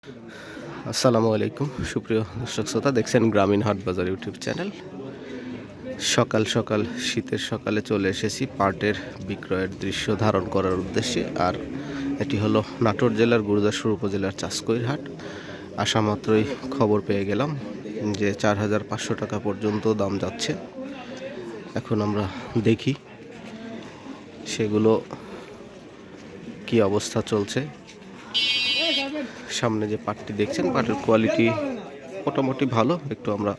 আসসালামু আলাইকুম সুপ্রিয় দর্শক শ্রোতা, দেখছেন গ্রামীণ হাট বাজার ইউটিউব চ্যানেল। সকাল সকাল শীতের সকালে চলে এসেছি পাটের বিক্রয়ের দৃশ্য ধারণ করার উদ্দেশ্যে। আর এটি হলো নাটোর জেলার গুরুদাসপুর উপজেলার চাষকৈর হাট। আসা মাত্রই খবর পেয়ে গেলাম যে 4,500 টাকা পর্যন্ত দাম যাচ্ছে। এখন আমরা দেখি সেগুলো কি অবস্থা চলছে। সামনে যে পাটটি দেখছেন, পাটের কোয়ালিটি মোটামুটি ভালো। একটু আমরা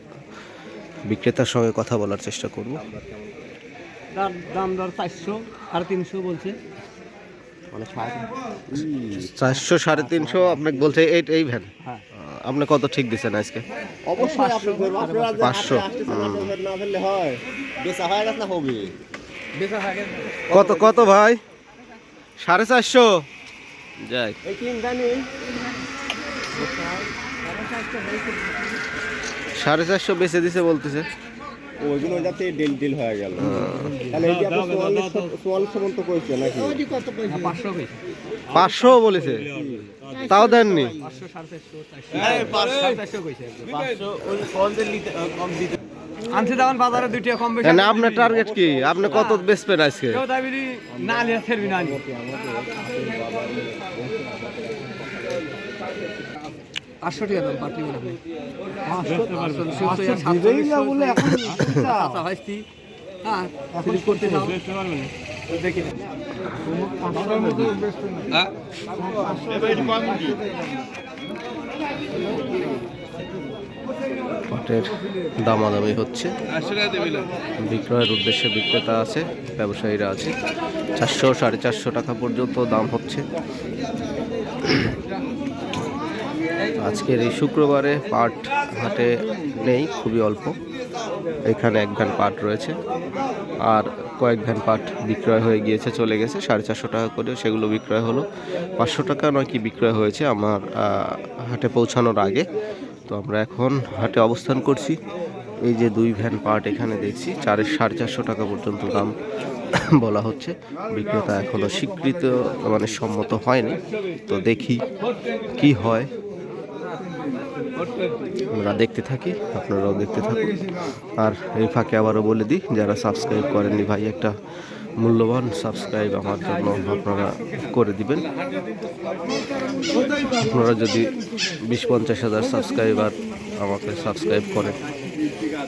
বিক্রেতার সঙ্গে কথা বলার চেষ্টা করব। দাম দর 400 350 বলছে, 400 350 আপনাকে বলছে এই ভ্যান। হ্যাঁ। আপনি কত ঠিক দিচ্ছেন আজকে? অবশ্যই 500 না ফেললে হয়, বেচা হয়ে গেছে না হবে। বেচা হয়ে গেছে। কত কত ভাই? 450 যাই। এই তিন জানি 450 বেচে দিছে বলতেছে। ওইগুলো যাতে ডিল হয়ে গেল। তাহলে এই যে আপনি 44 পর্যন্ত কইছেন নাকি? 500 কইছে, 500 বলেছে, তাও দেননি। 500 450 কইছে। 500 ওই কলদের কম দিতে আনছে দাম বাজারে দুইটা কম বেশি। না, আপনার টার্গেট কি? আপনি কত বেচবেন আজকে? কেউ দাবি না নিয়ে ফেরবি না নি। 500 টাকা দাম পাটি বলে। 500 দিবেই না বলে এখন আচ্ছা ভাইস্তি। হ্যাঁ, এখন করতে দাও। দেখি না। 500 এর মধ্যে বেচতে না। হ্যাঁ, এবারে কম কি? পাটের দামাদামি হচ্ছে, বিক্রয়ের উদ্দেশ্যে বিক্রেতা আছে, ব্যবসায়ীরা আছে। 400 450 টাকা পর্যন্ত দাম হচ্ছে। আজকের এই শুক্রবারে পাট হাটে নেই, খুবই অল্প। এখানে এক ভ্যান পাট রয়েছে, আর কয়েক ভ্যান পাট বিক্রয় হয়ে গিয়েছে, চলে গেছে। 450 টাকা করে সেগুলো বিক্রয় হলো। 500 টাকা নয় কি বিক্রয় হয়েছে আমার হাটে পৌঁছানোর আগে। তো আমরা এখন হাটে অবস্থান করছি। এই যে দুই ভ্যান পাট এখানে দেখছি, 450 টাকা পর্যন্ত দাম বলা হচ্ছে। বিক্রেতা এখনো স্বীকৃত মানে সম্মত হয়নি। তো দেখি কি হয়, আমরা দেখতে থাকি, আপনারাও দেখতে থাকুন। আর এই ফাঁকে আবারও বলে দিই, যারা সাবস্ক্রাইব করেননি ভাই, একটা মূল্যবান সাবস্ক্রাইব আমার জন্য আপনারা করে দিবেন। আপনারা যদি 20-50 হাজার সাবস্ক্রাইবার আমাকে সাবস্ক্রাইব করেন,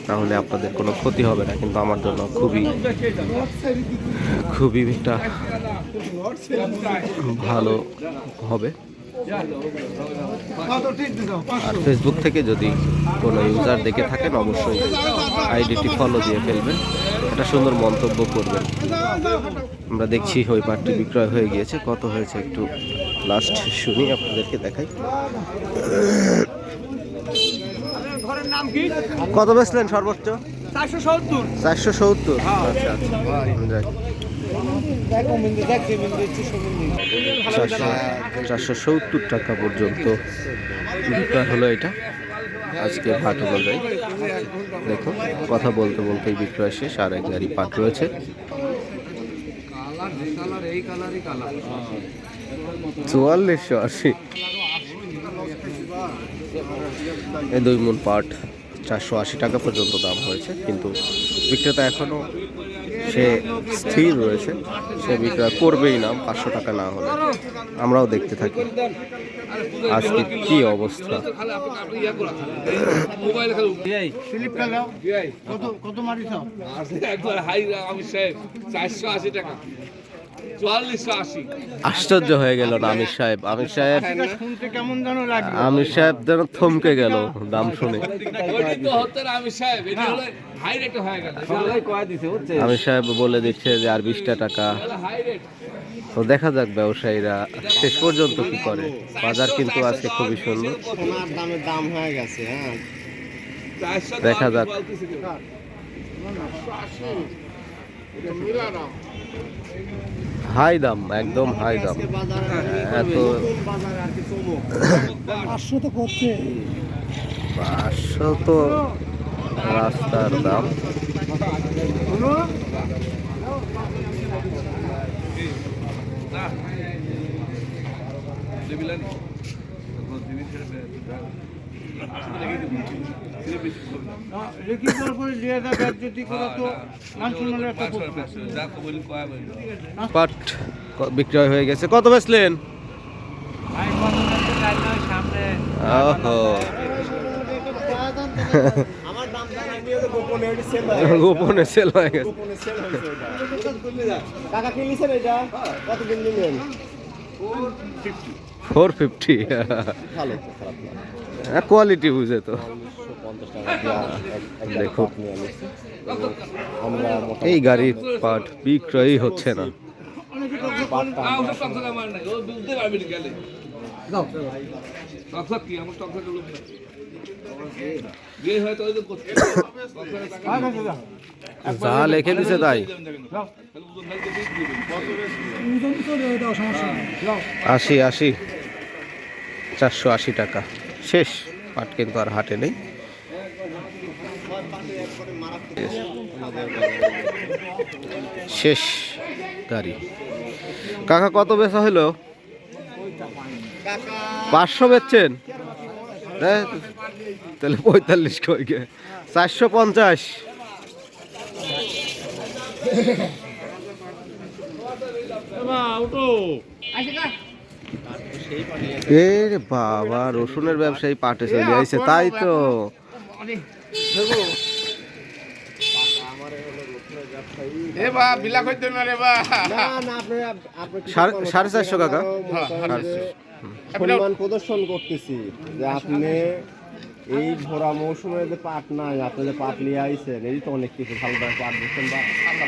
তাহলে আপনাদের কোনো ক্ষতি হবে না, কিন্তু আমার জন্য খুবই একটা ভালো হবে। আর ফেসবুক থেকে যদি কোনো ইউজার দেখে থাকেন, অবশ্যই আইডিটি ফলো দিয়ে ফেলবেন, একটা সুন্দর মন্তব্য করবেন। আমরা দেখছি ওই পাটটি বিক্রয় হয়ে গিয়েছে। কত হয়েছে একটু লাস্ট শুনি, আপনাদেরকে দেখাই। কত বেচলেন সর্বোচ্চ? 470। 470। আচ্ছা আচ্ছা, যাক। 470 টাকা পর্যন্ত বিক্রয় হলো এটা আজকে হাট অনুযায়ী। দেখুন, কথা বলতে বলতেই বিক্রয় শেষ। আর এক গাড়ি পাট রয়েছে। 4480। এই 2 মণ পাট 480 টাকা পর্যন্ত দাম হয়েছে, কিন্তু বিক্রেতা এখনো সে স্থির রয়েছে, সে বিক্রয় করবেই না 500 টাকা না হলে। আমরাও দেখতে থাকি আজকে কি অবস্থা। কত মারিছ? একবার হাই আমি সাহেব 480 টাকা, 4480। আশ্চর্য হয়ে গেল না আমির সাহেব? শুনতে কেমন যেন লাগে। আমির সাহেব যেন থমকে গেল দাম শুনে। ওইটা তো হতো না আমি সাহেব, এটা হলো হাই রেট হয়ে গেল। আমির সাহেব বলে দিচ্ছে যে আর 20 টাকা। High rate. তো দেখা যাক ব্যবসায়ীরা শেষ পর্যন্ত কি করে। বাজার কিন্তু আজকে খুবই সুন্দর, সোনার দামের দাম হয়ে গেছে। হ্যাঁ, 400 দেখা যাক। বলতেছে কেউ। 480 এটা মিলা না। হাই দাম, একদম হাই দাম। এত 500 তো করছে। 500 তো রাস্তার দাম। দেবিলানি রেখে দেওয়ার পরে লিয়ে যা ব্যাগ যদি করো তো নাশনালের একটা করতে পাট বিক্রয় হয়ে গেছে। কত বেচলেন? আমি কত টাকা চাইলাম সামনে ওহো আমার দাম জানাইনি, ওটা গোপনে ওটা সেল হয়ে গেছে। গোপনে সেল হয়ে গেছে। গোপনে সেল হয়েছে ওটা। কাকা কি নিছেন এটা? কত দিন নিলেন? 450 ভালো তো, খারাপ না। কোয়ালিটি বুঝে তো। 150 টাকা দিয়া এক দেখো। পাট নিয়ে নিছি। আমরা মোটামুটি এই গাড়ির পাট বিক্রয়ই হচ্ছে না। পাটটা আমরা যা লিখে দিছে তাই। 80 480 টাকা শেষ। পাট কিন্তু আর হাটে নেই। শেষ গাড়ি। কাকা কত বেচা হলো? 500 বেচছেন? তাহলে 45 কইকে 450। এ রে বাবা, রসুনের ব্যবসায়ী পাটে চলে আইছে, তাই তো। এ বা বিলাক হইতে না রে বা না না, আপনি আপনি কি 450 কাকা। সম্মান প্রদর্শন করতেছি যে আপনি এই ভরা মৌসুমে যে পাট নাই, আপনি যে পাট নিয়ে আইছেন, এই তো অনেক কিছু ভালো পাট দিচ্ছেন বা আল্লাহ